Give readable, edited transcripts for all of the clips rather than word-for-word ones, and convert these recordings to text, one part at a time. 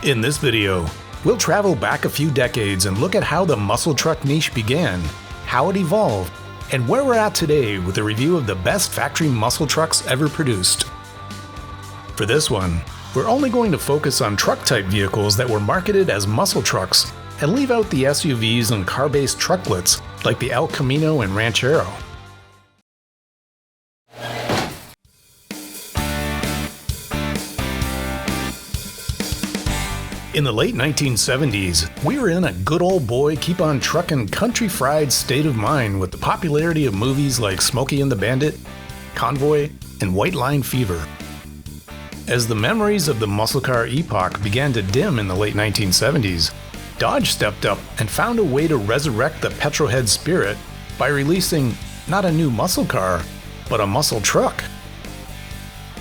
In this video, we'll travel back a few decades and look at how the muscle truck niche began, how it evolved, and where we're at today with a review of the best factory muscle trucks ever produced. For this one, we're only going to focus on truck-type vehicles that were marketed as muscle trucks and leave out the SUVs and car-based trucklets like the El Camino and Ranchero. In the late 1970s, we were in a good old boy keep on truckin' country fried state of mind with the popularity of movies like Smokey and the Bandit, Convoy, and White Line Fever. As the memories of the muscle car epoch began to dim in the late 1970s, Dodge stepped up and found a way to resurrect the petrolhead spirit by releasing not a new muscle car, but a muscle truck.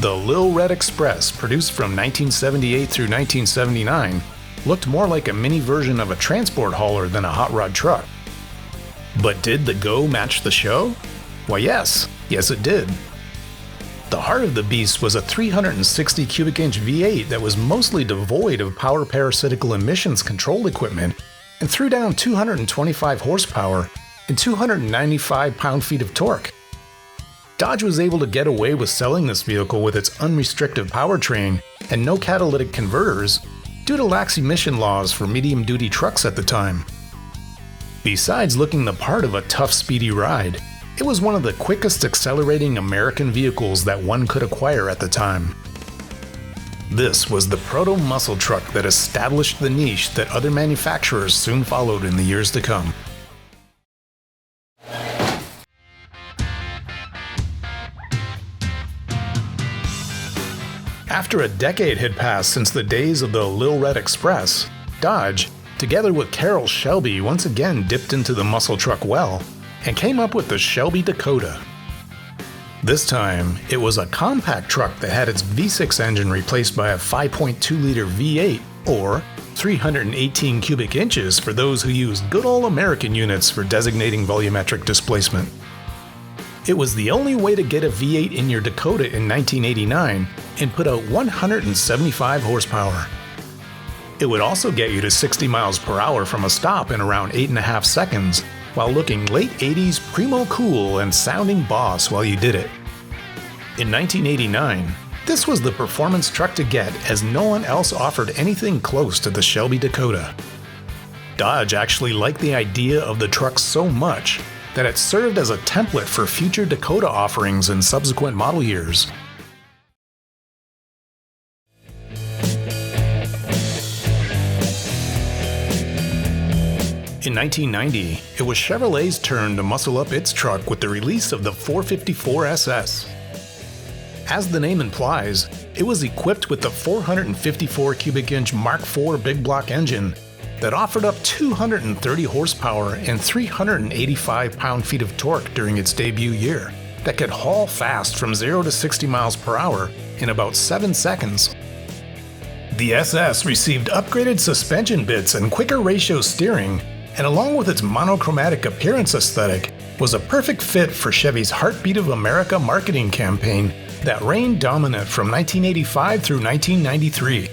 The Lil Red Express, produced from 1978 through 1979, looked more like a mini version of a transport hauler than a hot rod truck. But did the go match the show? Why yes it did. The heart of the beast was a 360 cubic inch V8 that was mostly devoid of power parasitical emissions control equipment and threw down 225 horsepower and 295 pound-feet of torque. Dodge was able to get away with selling this vehicle with its unrestricted powertrain and no catalytic converters due to lax emission laws for medium-duty trucks at the time. Besides looking the part of a tough, speedy ride, it was one of the quickest accelerating American vehicles that one could acquire at the time. This was the proto-muscle truck that established the niche that other manufacturers soon followed in the years to come. After a decade had passed since the days of the Lil Red Express, Dodge, together with Carroll's Shelby, once again dipped into the muscle truck well and came up with the Shelby Dakota. This time, it was a compact truck that had its V6 engine replaced by a 5.2-liter V8, or 318 cubic inches for those who used good old American units for designating volumetric displacement. It was the only way to get a V8 in your Dakota in 1989 and put out 175 horsepower. It would also get you to 60 miles per hour from a stop in around 8.5 seconds, while looking late 80s primo cool and sounding boss while you did it. In 1989, this was the performance truck to get, as no one else offered anything close to the Shelby Dakota. Dodge actually liked the idea of the truck so much that it served as a template for future Dakota offerings in subsequent model years. In 1990, it was Chevrolet's turn to muscle up its truck with the release of the 454 SS. As the name implies, it was equipped with the 454 cubic inch Mark IV big block engine that offered up 230 horsepower and 385 pound-feet of torque during its debut year, that could haul fast from 0 to 60 miles per hour in about 7 seconds. The SS received upgraded suspension bits and quicker ratio steering, and along with its monochromatic appearance aesthetic, was a perfect fit for Chevy's Heartbeat of America marketing campaign that reigned dominant from 1985 through 1993.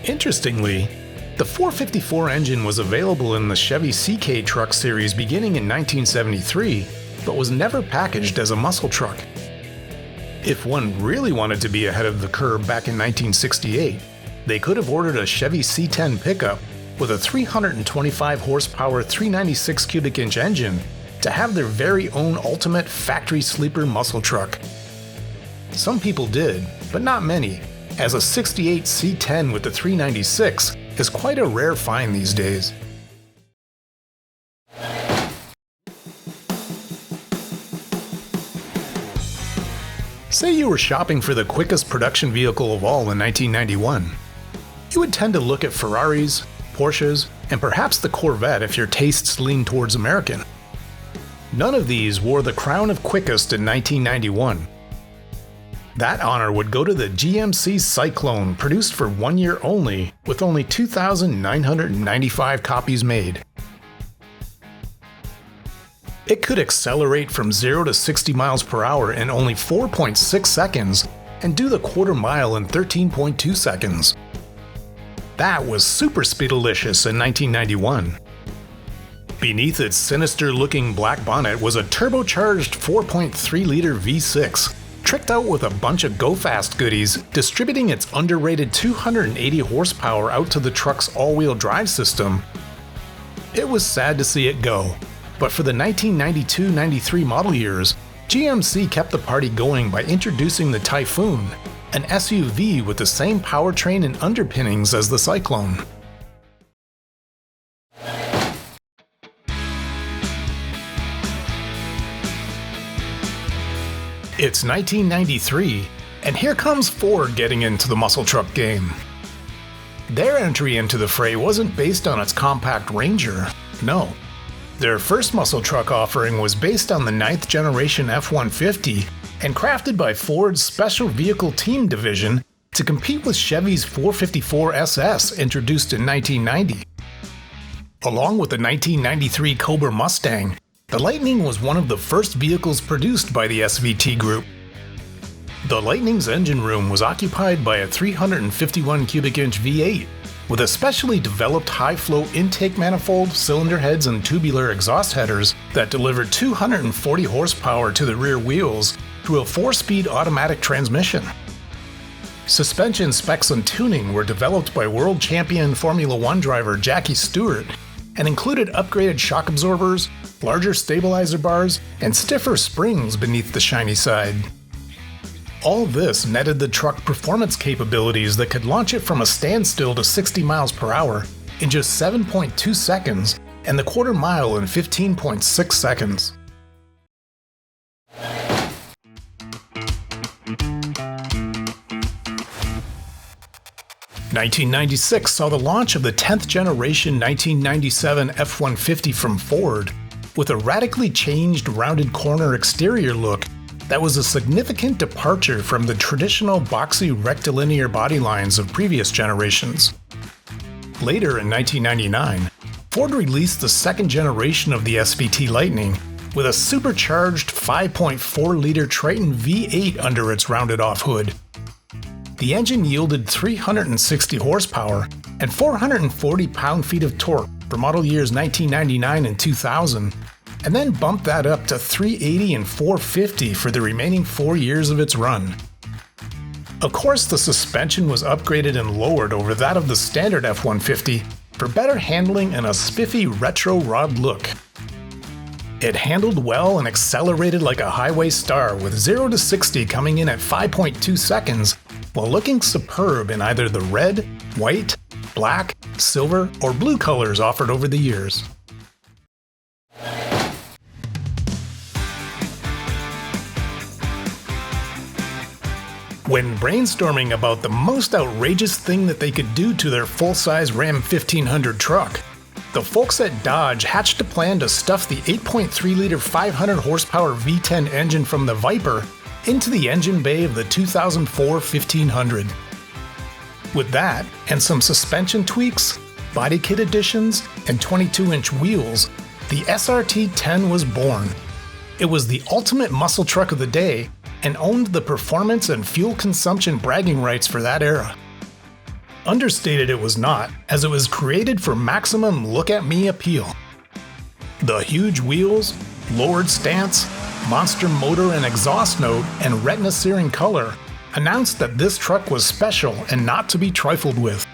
Interestingly, the 454 engine was available in the Chevy CK truck series beginning in 1973, but was never packaged as a muscle truck. If one really wanted to be ahead of the curve back in 1968, they could have ordered a Chevy C10 pickup with a 325 horsepower 396 cubic inch engine to have their very own ultimate factory sleeper muscle truck. Some people did, but not many, as a 68 C10 with the 396 is quite a rare find these days. Say you were shopping for the quickest production vehicle of all in 1991. You would tend to look at Ferraris, Porsches, and perhaps the Corvette if your tastes lean towards American. None of these wore the crown of quickest in 1991. That honor would go to the GMC Syclone, produced for 1 year only, with only 2,995 copies made. It could accelerate from 0 to 60 miles per hour in only 4.6 seconds and do the quarter mile in 13.2 seconds. That was Super Speedalicious in 1991. Beneath its sinister-looking black bonnet was a turbocharged 4.3-liter V6, tricked out with a bunch of go-fast goodies, distributing its underrated 280 horsepower out to the truck's all-wheel drive system. It was sad to see it go, but for the 1992-93 model years, GMC kept the party going by introducing the Typhoon, an SUV with the same powertrain and underpinnings as the Syclone. It's 1993, and here comes Ford getting into the muscle truck game. Their entry into the fray wasn't based on its compact Ranger, no. Their first muscle truck offering was based on the 9th generation F-150 and crafted by Ford's Special Vehicle Team division to compete with Chevy's 454 SS introduced in 1990. Along with the 1993 Cobra Mustang, the Lightning was one of the first vehicles produced by the SVT group. The Lightning's engine room was occupied by a 351 cubic inch V8 with a specially developed high-flow intake manifold, cylinder heads, and tubular exhaust headers that delivered 240 horsepower to the rear wheels through a 4-speed automatic transmission. Suspension specs and tuning were developed by world champion Formula One driver Jackie Stewart and included upgraded shock absorbers, larger stabilizer bars, and stiffer springs beneath the shiny side. All this netted the truck performance capabilities that could launch it from a standstill to 60 miles per hour in just 7.2 seconds and the quarter mile in 15.6 seconds. (1996) saw the launch of the 10th generation 1997 F-150 from Ford, with a radically changed rounded corner exterior look that was a significant departure from the traditional boxy rectilinear body lines of previous generations. Later in 1999, Ford released the second generation of the SVT Lightning with a supercharged 5.4-liter Triton V8 under its rounded-off hood. The engine yielded 360 horsepower and 440 pound-feet of torque for model years 1999 and 2000, and then bumped that up to 380 and 450 for the remaining 4 years of its run. Of course, the suspension was upgraded and lowered over that of the standard F-150 for better handling and a spiffy retro rod look. It handled well and accelerated like a highway star, with 0 to 60 coming in at 5.2 seconds, while looking superb in either the red, white, black, silver, or blue colors offered over the years. When brainstorming about the most outrageous thing that they could do to their full-size Ram 1500 truck, the folks at Dodge hatched a plan to stuff the 8.3-liter 500-horsepower V10 engine from the Viper into the engine bay of the 2004 1500. With that, and some suspension tweaks, body kit additions, and 22-inch wheels, the SRT-10 was born. It was the ultimate muscle truck of the day and owned the performance and fuel consumption bragging rights for that era. Understated it was not, as it was created for maximum look-at-me appeal. The huge wheels, lowered stance, monster motor and exhaust note, and retina-searing color announced that this truck was special and not to be trifled with.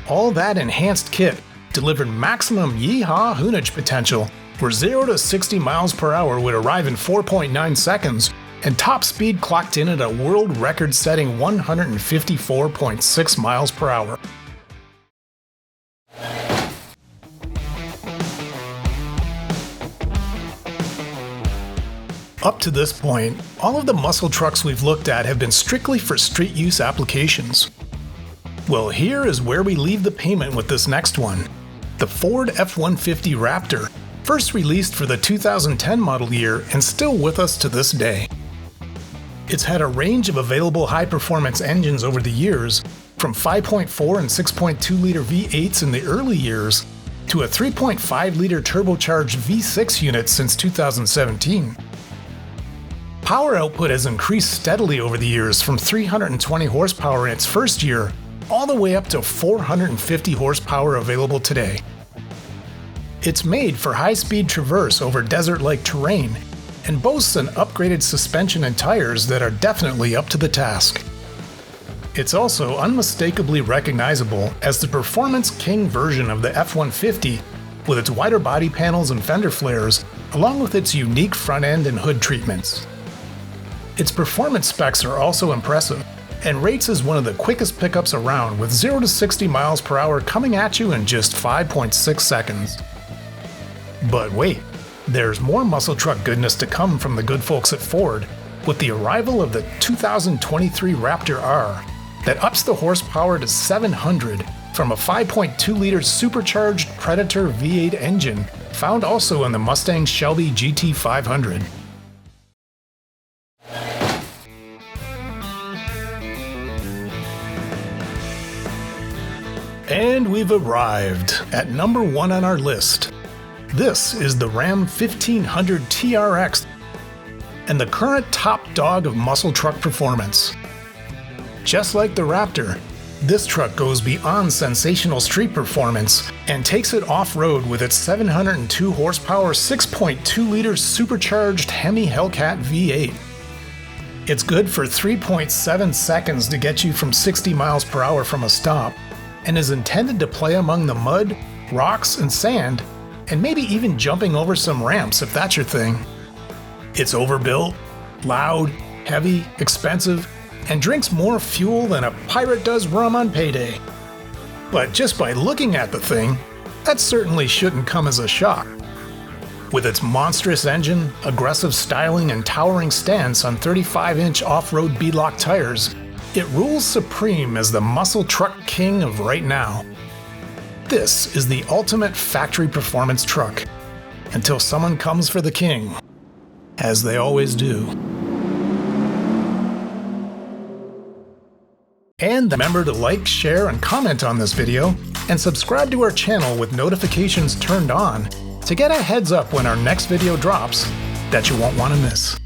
All that enhanced kit delivered maximum yee-haw hoonage potential, where 0 to 60 miles per hour would arrive in 4.9 seconds, and top speed clocked in at a world record-setting 154.6 miles per hour. Up to this point, all of the muscle trucks we've looked at have been strictly for street use applications. Well, here is where we leave the payment with this next one. The Ford F-150 Raptor, first released for the 2010 model year and still with us to this day. It's had a range of available high-performance engines over the years, from 5.4 and 6.2-liter V8s in the early years to a 3.5-liter turbocharged V6 unit since 2017. Power output has increased steadily over the years, from 320 horsepower in its first year all the way up to 450 horsepower available today. It's made for high-speed traverse over desert-like terrain and boasts an upgraded suspension and tires that are definitely up to the task. It's also unmistakably recognizable as the Performance King version of the F-150 with its wider body panels and fender flares, along with its unique front end and hood treatments. Its performance specs are also impressive, and rates as one of the quickest pickups around with 0 to 60 miles per hour coming at you in just 5.6 seconds. But wait, there's more muscle truck goodness to come from the good folks at Ford with the arrival of the 2023 Raptor R that ups the horsepower to 700 from a 5.2-liter supercharged Predator V8 engine found also in the Mustang Shelby GT500. And we've arrived at number 1 on our list. This is the Ram 1500 TRX and the current top dog of muscle truck performance. Just like the Raptor, this truck goes beyond sensational street performance and takes it off-road with its 702 horsepower 6.2-liter supercharged Hemi Hellcat V8. It's good for 3.7 seconds to get you from 60 miles per hour from a stop, and is intended to play among the mud, rocks, and sand, and maybe even jumping over some ramps if that's your thing. It's overbuilt, loud, heavy, expensive, and drinks more fuel than a pirate does rum on payday. But just by looking at the thing, that certainly shouldn't come as a shock. With its monstrous engine, aggressive styling, and towering stance on 35-inch off-road beadlock tires, it rules supreme as the muscle truck king of right now. This is the ultimate factory performance truck, until someone comes for the king, as they always do. And remember to like, share, and comment on this video, and subscribe to our channel with notifications turned on to get a heads up when our next video drops that you won't want to miss.